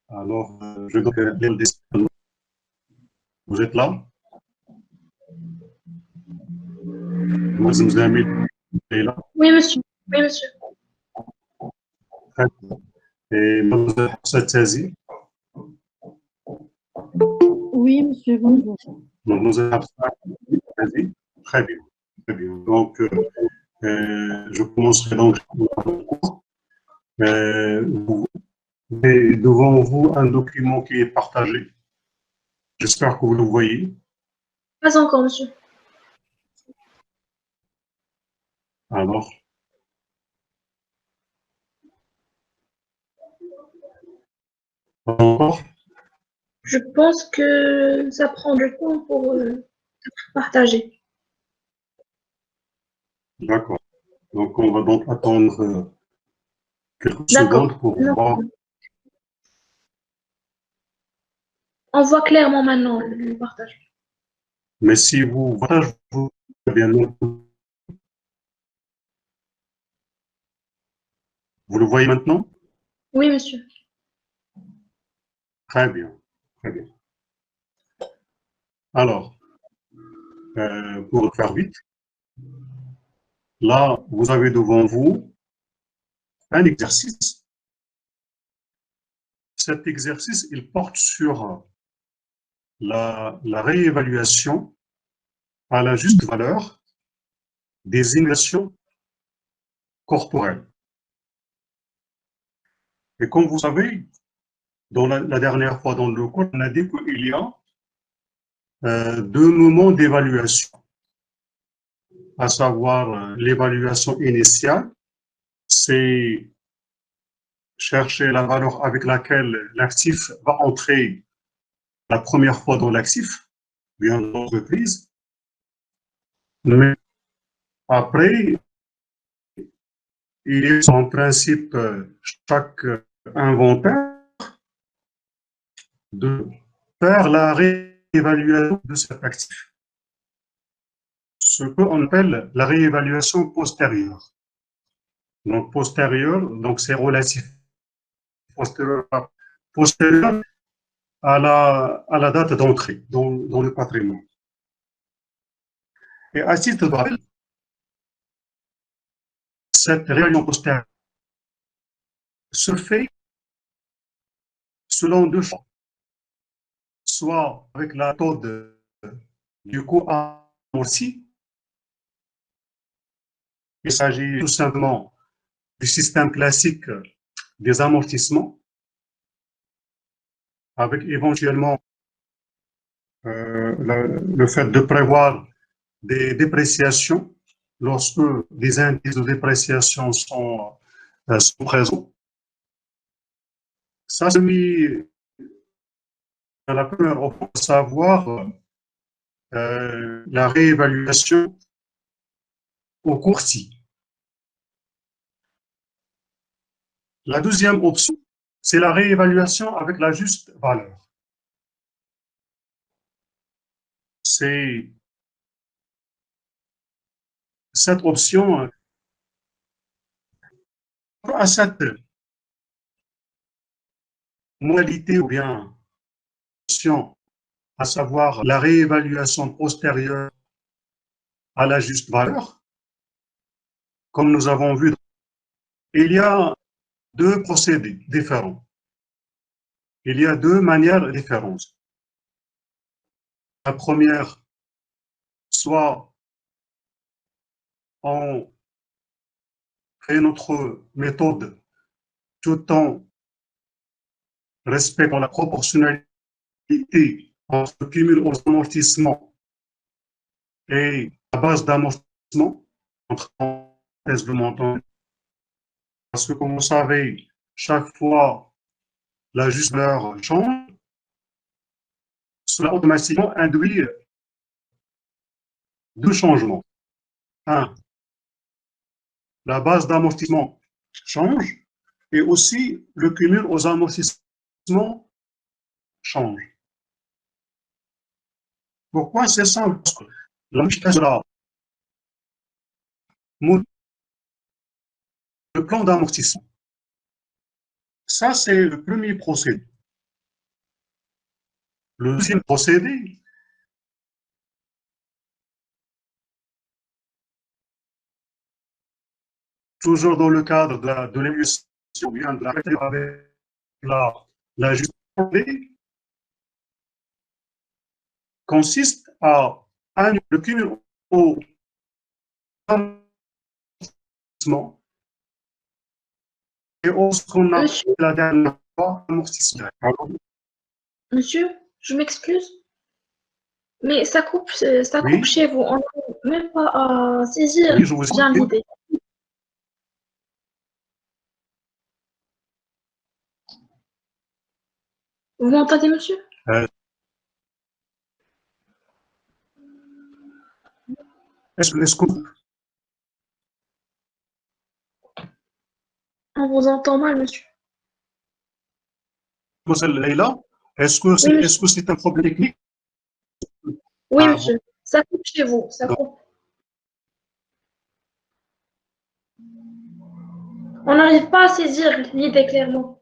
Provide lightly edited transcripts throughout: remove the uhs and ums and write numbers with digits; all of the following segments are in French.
Alors, je dois lire le dessin. Vous êtes là? Mademoiselle Amine est là. Oui, monsieur. Oui, monsieur. Très bien. Et Mademoiselle Hafsa Tzazi. Oui, monsieur, bonjour. Mademoiselle Hafsa Tzazi. Très bien. Très bien. Donc, je commencerai donc. Vous avez devant vous un document qui est partagé. J'espère que vous le voyez. Pas encore, monsieur. Alors, pas encore? Je pense que ça prend du temps pour partager. D'accord. Donc, on va donc attendre quelques D'accord. secondes pour Non. voir. On voit clairement maintenant le partage. Mais si vous partagez, vous bien, vous le voyez maintenant? Oui, monsieur. Très bien. Très bien. Alors, pour faire vite, là, vous avez devant vous un exercice. Cet exercice, il porte sur la réévaluation à la juste valeur des émotions corporelles. Et comme vous savez, dans la dernière fois dans le cours, on a dit qu'il y a deux moments d'évaluation, à savoir l'évaluation initiale, c'est chercher la valeur avec laquelle l'actif va entrer la première fois dans l'actif, bien dans l'entreprise. Mais après, il est en principe chaque inventaire de faire la réévaluation de cet actif. Ce qu'on appelle la réévaluation postérieure. Donc postérieure, donc c'est relatif. Postérieure à la date d'entrée dans le patrimoine. Et à titre de rappel, cette réunion postérieure se fait selon deux choix. Soit avec la méthode du coût amorti, il s'agit tout simplement du système classique des amortissements, avec éventuellement le fait de prévoir des dépréciations lorsque des indices de dépréciation sont présents. Ça, c'est mis à la première option, savoir la réévaluation au courtier. La deuxième option, c'est la réévaluation avec la juste valeur. C'est cette option, à cette modalité ou bien option, à savoir la réévaluation postérieure à la juste valeur, comme nous avons vu, il y a deux procédés différents. Il y a deux manières différentes. La première, soit on fait notre méthode tout en respectant la proportionnalité entre le cumul aux amortissements et la base d'amortissement, entre parenthèses le montant. Parce que, comme vous savez, chaque fois la juste valeur change, cela automatiquement induit deux changements. Un, la base d'amortissement change et aussi le cumul aux amortissements change. Pourquoi c'est simple? Parce que la modification de la le plan d'amortissement. Ça, c'est le premier procédé. Le deuxième procédé, toujours dans le cadre de l'émission, bien de avec la justice, consiste à annuler le cumul au amortissement et au ce qu'on a Monsieur, la dernière fois amortissement. monsieur, je m'excuse, mais ça coupe Oui, chez vous. On n'arrive même pas à saisir oui, je vous bien écoute. l'idée. Vous m'entendez, monsieur? Euh, est-ce que On vous entend mal, monsieur. mademoiselle Leïla, est-ce que Oui, c'est monsieur. est-ce que c'est un problème technique? Oui, Ah, monsieur. Ça coupe chez vous. Ça donc, coupe. On n'arrive pas à saisir l'idée clairement.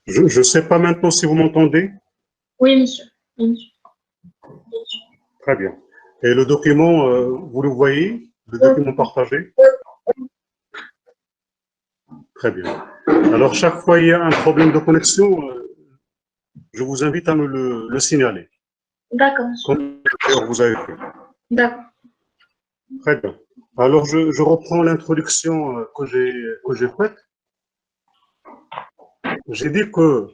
Je ne sais pas maintenant si vous m'entendez. Oui, monsieur. Oui, monsieur. Très bien. Et le document, vous le voyez, le document partagé? Très bien. Alors, chaque fois qu'il y a un problème de connexion, je vous invite à me le signaler. D'accord, monsieur. Comme d'ailleurs vous avez fait. D'accord. Très bien. Alors, je reprends l'introduction que j'ai faite. J'ai dit que,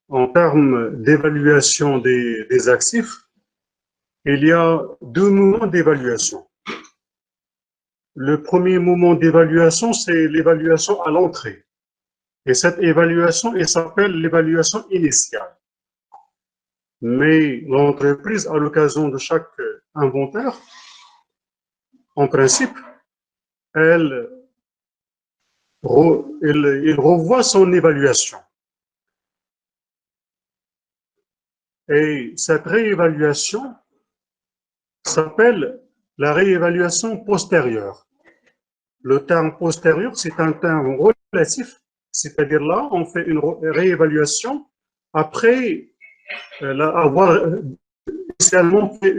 en termes d'évaluation des actifs, il y a deux moments d'évaluation. Le premier moment d'évaluation, c'est l'évaluation à l'entrée. Et cette évaluation, elle s'appelle l'évaluation initiale. Mais l'entreprise, à l'occasion de chaque inventaire, en principe, il revoit son évaluation. Et cette réévaluation s'appelle la réévaluation postérieure. Le terme postérieur, c'est un terme relatif, c'est-à-dire là, on fait une réévaluation après avoir initialement fait